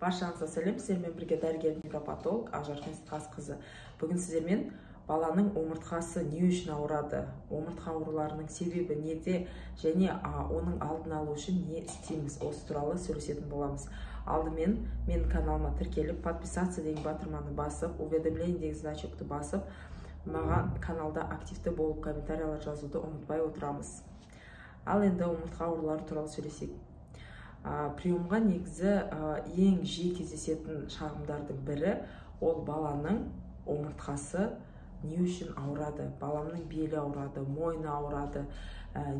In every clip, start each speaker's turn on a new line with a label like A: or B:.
A: Баршаңызға сәлем, сіздермен бірге дәрігер невропатолог Ақжарқын Ситқазықызы. Бүгін сіздермен баланың омыртқасы не үшін ауырады, омыртқа ауруларының себебі неде және оның алдын алу үшін не істейміз, осы туралы сөйлесетін боламыз. Алдымен мен каналыма тіркеліп, подписаться деген батырманы басып, уведомление деген значокты басып, маған каналда активті болып комментариялар жазуды ұмытпай отырамыз. Ал енді омыртқа аурулары туралы сөйлесейік. Приемға негізі ең жиі кездесетін шағымдардың бірі ол баланың омыртқасы не үшін ауырады, баламның белі ауырады, мойны ауырады,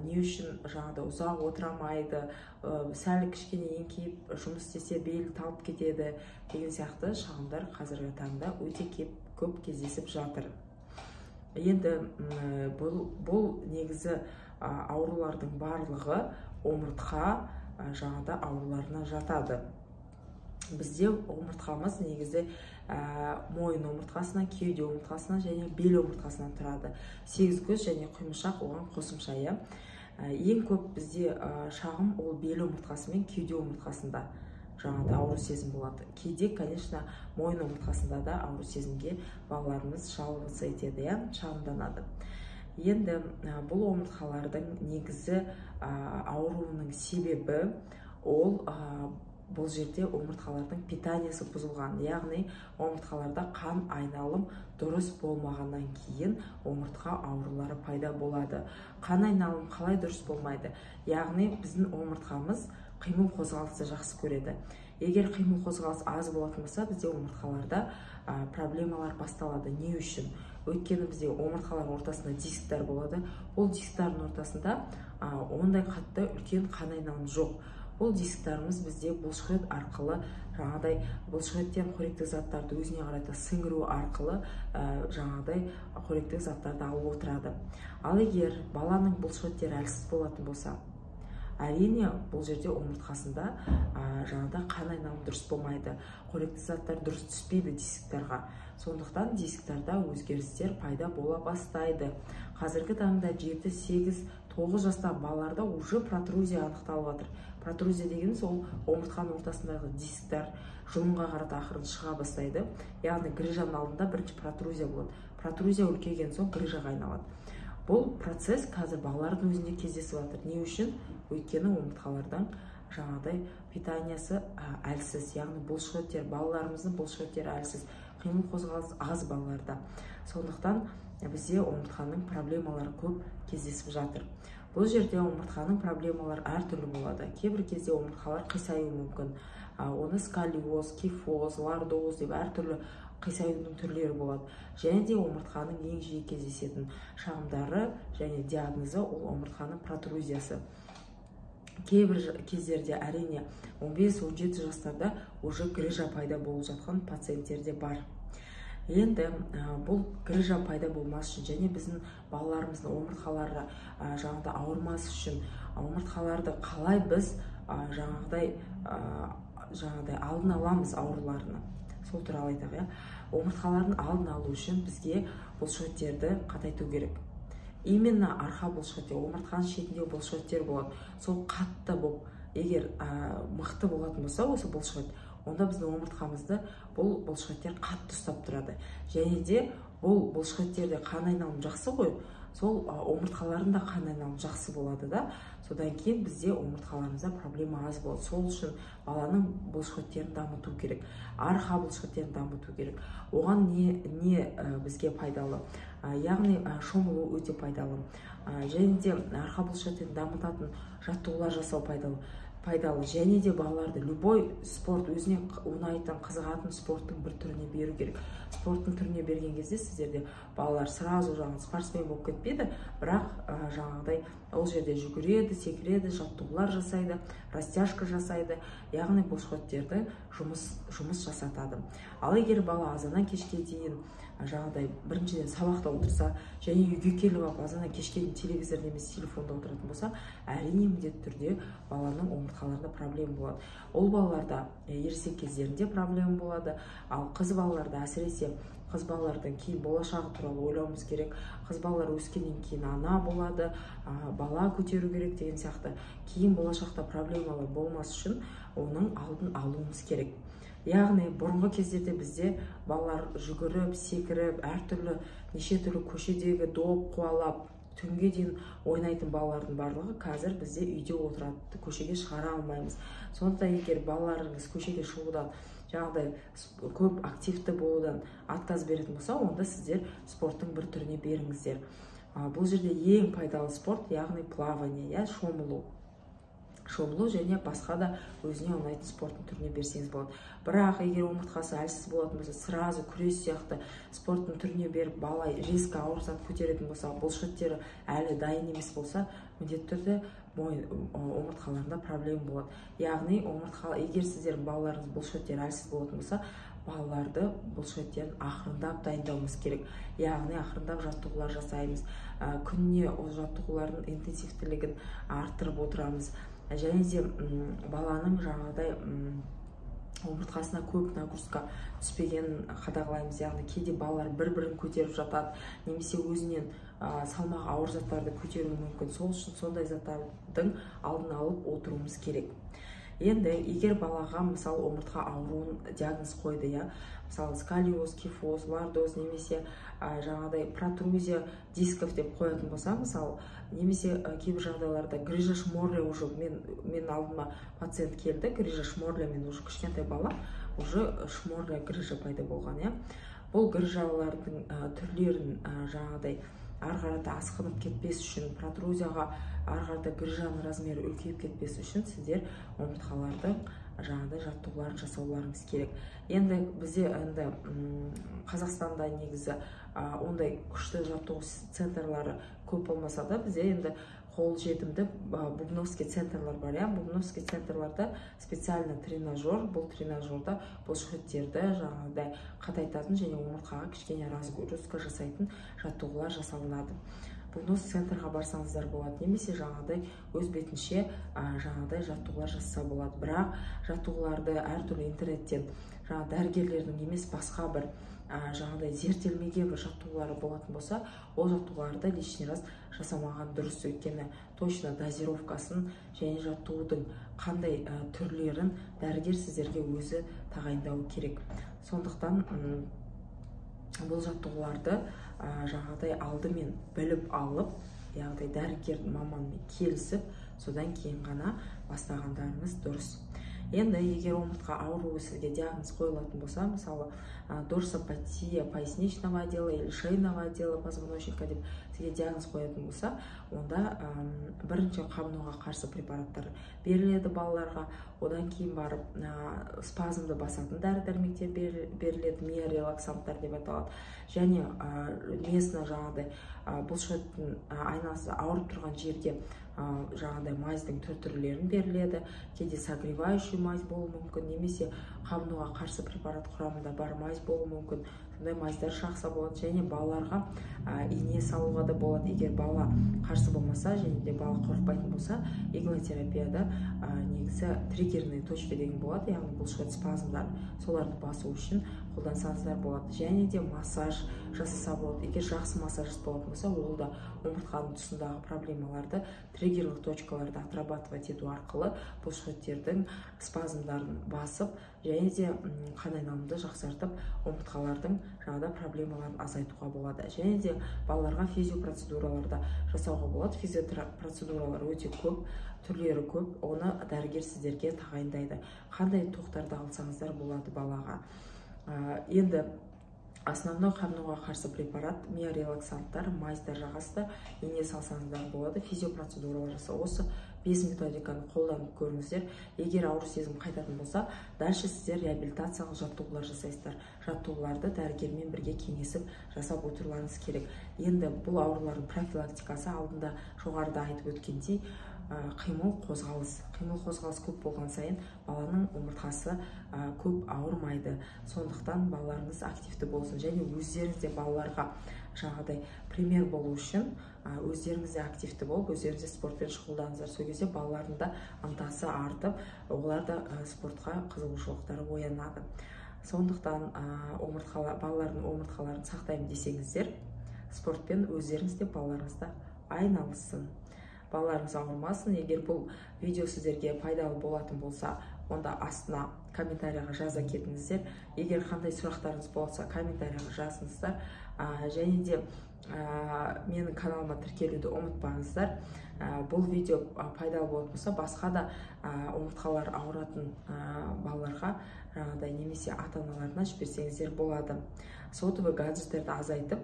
A: не үшін жаңағыда ұзақ отырамайды, сәл кішкене еңкейіп жұмыс істесе белі талып кетеді деген сияқты шағымдар қазіргі таңда өте көп кездесіп жатыр. Енді бұл негізі аурулардың барлығы омыртқа жаңағыда ауруларына жатады. Бізде омыртқамыз негізі мойын омыртқасынан, кеуде омыртқасынан және бел омыртқасынан тұрады. 8 көз және құймышақ оған қосымша. Ең көп бізде шағым ол бел омыртқасы мен кеуде омыртқасында жаңағыда ауру сезім болады. Кейде, конечно, мойын омыртқасында да ауру сезімге балаларымыз жалғыз етеді, шағымданады. Енді бұл омыртқалардың негізі ауруының себебі ол бұл жерде омыртқалардың питаниясы бұзылған, яғни омыртқаларда қан айналым дұрыс болмағаннан кейін омыртқа аурулары пайда болады. Қан айналым қалай дұрыс болмайды? Яғни біздің омыртқамыз қимыл қозғалысы жақсы көреді. Егер қимыл қозғалыс аз болатын болса, бізде омыртқаларда проблемалар басталады. Не үшін? Өйткені бізде омыртқалар ортасында дисктер болады. Ол дисктардың ортасында ондай қатты үлкен қан айналым жоқ. Бұл дисктарымыз бізде бұлшықет арқылы, жаңағыдай бұлшықеттен қоректік заттарды өзіне қарата сіңіру арқылы жаңағыдай қоректік заттарды алып отырады. Ал егер баланың бұлшықеттері әлсіз болатын болса, әрине бұл жерде омыртқасында жаңағыда қан айналым дұрыс болмайды, қоректік заттар дұрыс түспейді дисктарға. Сондықтан дисктарда өзгерістер пайда бола бастайды. Қазіргі таңда 7-8-9 жаста балаларда уже протрузия анықталып жатыр. Протрузия дегеніміз ол омыртқаның ортасындағы дисктер жұлынға қарата ақырын шыға бастайды. Яғни грыжаның алдында бірінші протрузия болады. Протрузия үлкейген соң грыжаға айналады. Бұл процесс қазір балалардың өзінде кездесіп жатыр. Не үшін? Өйткені омыртқалардан жаңағыдай питаниясы әлсіз, яғни бұлшықеттер, балаларымыздың бұлшықеттері әлсіз, қимыл қозғалыс аз балаларда. Сондықтан бізде омыртқаның проблемалары көп кездесіп жатыр. Бұл жерде омыртқаның проблемалары әртүрлі болады. Кейбір кезде омыртқалар қисаюы мүмкін. Оны сколиоз, кифоз, лордоз деп әртүрлі қисаюдың түрлері болады. Және де омыртқаның ең жиі кездесетін шағымдары және диагнозы ол омыртқаның протрузиясы. Кейбір кездерде әрине 15-17 жастарда уже грыжа пайда болып жатқан пациенттерде бар. Енді бұл грыжа пайда болмас үшін және біздің балаларымыздың омыртқалары жаңағыда ауырмас үшін омыртқаларды қалай біз жаңағыдай алдын аламыз ауруларына. Сол туралы айтайық. Омыртқалардың алдын алу үшін бізге бұлшықеттерді қатайту керек. Именно арқа бұлшықеттер, омыртқаның шетінде бұлшықеттер болады. Сол қатты болып, егер мықты болатын болса осы бұлшықет, онда біздің омыртқамызды бұл бұлшықеттер қатты ұстап тұрады. Және де бұл бұлшықеттерде қан айналым жақсы ғой, сол омыртқаларында қан айналым жақсы болады да. Содан кейін бізде омыртқаларымызда проблема аз болады. Сол үшін баланың бұлшықеттерін дамыту керек, арқа бұлшықеттерін дамыту керек. Оған не бізге пайдалы? Яғни шомылу өте пайдалы. Және де арқа бұлшықеттерін дамытатын жаттығулар жасау пайдалы. Және де балаларды любой спорт, өзіне ұнайтын, қызығатын спорттың бір түріне беру керек. Спорттың түріне берген кезде сіздерде балалар сразу спортсмен болып кетпейді, бірақ жаңағыдай ол жерде жүгіреді, секіреді, жаттығулар жасайды, растяжка жасайды, яғни бұлшықеттерді жұмыс жасатады. Ал егер бала азаннан кешке дейін жаңағыдай біріншіден сабақта отырса және үйге келіп алып азаннан кешке дейін телевизор немесе телефонда отыратын болса, әрине міндетті түрде баланың омыртқаларында проблема болады. Ол балаларда ересек кездерінде проблема болады, ал қыз балаларда әсіресе қыз балалардың кейін болашағы туралы ойлауымыз керек. Қыз балалар өскеннен кейін ана болады, бала көтеру керек деген сияқты. Кейін болашақта проблемалар болмас үшін оның алдын алуымыз керек. Яғни бұрынғы кездерде бізде балалар жүгіріп, секіріп, әртүрлі неше түрлі көшедегі доп қуалап түнге дейін ойнайтын балалардың барлығы қазір бізде үйде отырады, көшеге шығара алмаймыз. Сондықтан егер балаларыңыз көшеге шығудан жаңағыдай көп активті болудан отказ беретін болса, онда сіздер спорттың бір түріне беріңіздер. Бұл жерде ең пайдалы спорт, яғни плавание, шомылу және басқа да өзіне ұнайтын спорттың түріне берсеңіз болады. Бірақ егер омыртқасы әлсіз болатын болса, сразу күрес сияқты спорттың түріне беріп, бала резко ауыр зат көтеретін болса, бұлшықтері әлі дайын емес болса, міндетті түрде омыртқаларында проблема болады. Яғни егер сіздердің балаларыңыз бұлшықтері әлсіз болатын болса, балаларды бұлшықеттерін ақырындап дайындауымыз керек. Яғни ақырындап жаттығулар жасаймыз. Күніне ол жаттығулардың интенсивтілігін арттырып отырамыз. Және де баланың жаңағыдай омыртқасына көп нагрузка түспегенін қадағалаймыз. Яғни кейде балалар бір-бірін көтеріп жатады, немесе өзінен салмағы ауыр заттарды көтеруі мүмкін. Сол үшін сондай заттардың алдын алып отыруымыз керек. Енді егер балаға мысалы омыртқа ауруын диагноз қойды, мысалы сколиоз, кифоз, лордоз немесе жаңағыдай протрузия дисков деп қоятын болса, мысалы немесе кейбір жағдайларда грижа шморле уже мен алдыма пациент келді, грижа шморле мен уже кішкентай бала уже шморле грижа пайда болған. Бұл грижалардың түрлерін жаңағыдай ары қарата асқынып кетпес үшін, протрузияға ары қарата грижаның размері үлкейіп кетпес үшін сіздер омыртқалардың жаңағыдай жаттығуларын жасауларыңыз керек. Енді бізде Қазақстанда негізі ондай күшті жаттығу центрлары көп болмаса да, бізде енді қол жетімді бубновский центрлар бар. Бубновский центрларда специально тренажер, бұл тренажерда бұлшықеттерді жаңағыдай қатайтатын және омыртқаға кішкене разгрузка жасайтын жаттығулар жасалынады. Бубновский центрға барсаңыздар болады, немесе жаңағыдай өз бетінше жаңағыдай жаттығулар жасаса болады. Бірақ жаттығуларды әртүрлі интернеттен дәрігерлердің емес басқа бір жаңағыдай зерттелмеген бір жаттығулары болатын болса, ол жаттығуларды лишний раз жасамаған дұрыс. Өйткені точно дозировкасын және жаттығудың қандай түрлерін дәрігер сіздерге өзі тағайындауы керек. Сондықтан бұл жаттығуларды жаңағыдай алдымен біліп алып, яғни дәрігердің маманмен келісіп, содан кейін ғана бастағандарыңыз дұрыс. Енді егер омыртқа ауруы сізге диагноз қойылатын болса, мысалы дорсопатия поясничного отдела или шейного отдела позвоночника деп сізге диагноз қоятын болса, онда бірінші қабынуға қарсы препараттар беріледі балаларға, одан кейін барып спазмды басатын дәрі-дәрмектер беріледі, миорелаксанттар деп аталады. Және местно жаңағыдай бұлшықтың айналасы ауырып тұрған жерге жаңағыдай майздың түрлерін беріледі. Кейде согревающий майз болуы мүмкін, немесе қабынуға қарсы препарат құрамында бар майз болуы мүмкін. Сондай майздар шақса болады. Және балаларға ине салуға да болады. Егер бала қарсы болмаса және де бала қорықпайтын болса, иглотерапияда негізі триггерные точка деген болады. Яғни бұлшықет спазмдар, соларды басу үшін қолдансаңыздар болады. Және де массаж жасаса болады. Егер жақсы массаж болатын болса, ол да омыртқаның тұсындағы проблемаларды, триггерлік точкаларды отрабатывать ету арқылы бұлшықеттердің спазмдарын басып, және де қан айналымды жақсартып, омыртқалардың жаңағыдай проблемаларын азайтуға болады. Және де балаларға физиопроцедураларда жасауға болады. Физиопроцедуралар өте көп, түрлері көп, оны дәрігер сіздерге тағайындайды. Қандай тоқтарды алсаңыздар болады балаға. Енді основной қабынуға қарсы препарат, миорелаксанттар, майздар жағасты ине салсаңыздар болады. Физиопроцедуралар жаса. Осы 5 методиканы қолданып көріңіздер. Егер ауыр сезім қайтатын болса, дальше сіздер реабилитациялық жаттығулар жасайсыздар. Жаттығуларды дәрігермен бірге кеңесіп жасап отыруларыңыз керек. Енді бұл аурулардың профилактикасы алдында жоғарыда айтып өткендей, қимыл қозғалыс көп болған сайын баланың омыртқасы көп ауырмайды. Сондықтан балаларыңыз активті болсын, және өздеріңіз де балаларға жаңағыдай пример болу үшін өздеріңіз де активті болып, өздеріңіз де спортпен шұғылданыңыздар. Сол кезде балалардың да ынтасы артып, олар да спортқа қызығушылықтары оянады. Сондықтан балалардың омыртқаларын сақтаймын десеңіздер, спортпен өздеріңіз де балаларыңыз да айналыссын. Балаларыңыз ауырмасын. Егер бұл видео сіздерге пайдалы болатын болса, онда астына комментарияға жаза кетіңіздер. Егер қандай сұрақтарыңыз болса, комментарияға жазыңыздар. Және де менің каналыма тіркелуді ұмытпаңыздар. Бұл видео пайдалы болып болса, басқа да омыртқалар ауыратын балаларға немесе ата-аналарына жіберсеңіздер болады. Сотовый гаджеттерді азайтып,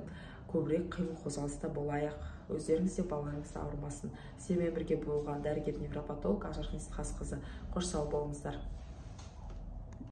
A: көбірек қимыл қозғалыста болайық. Өздеріңіз де балаларыңыз ауырмасын. Сіздермен бірге болған дәрігер-невропатолог Ажархан Исқасқызы. Қош сау болыңыздар.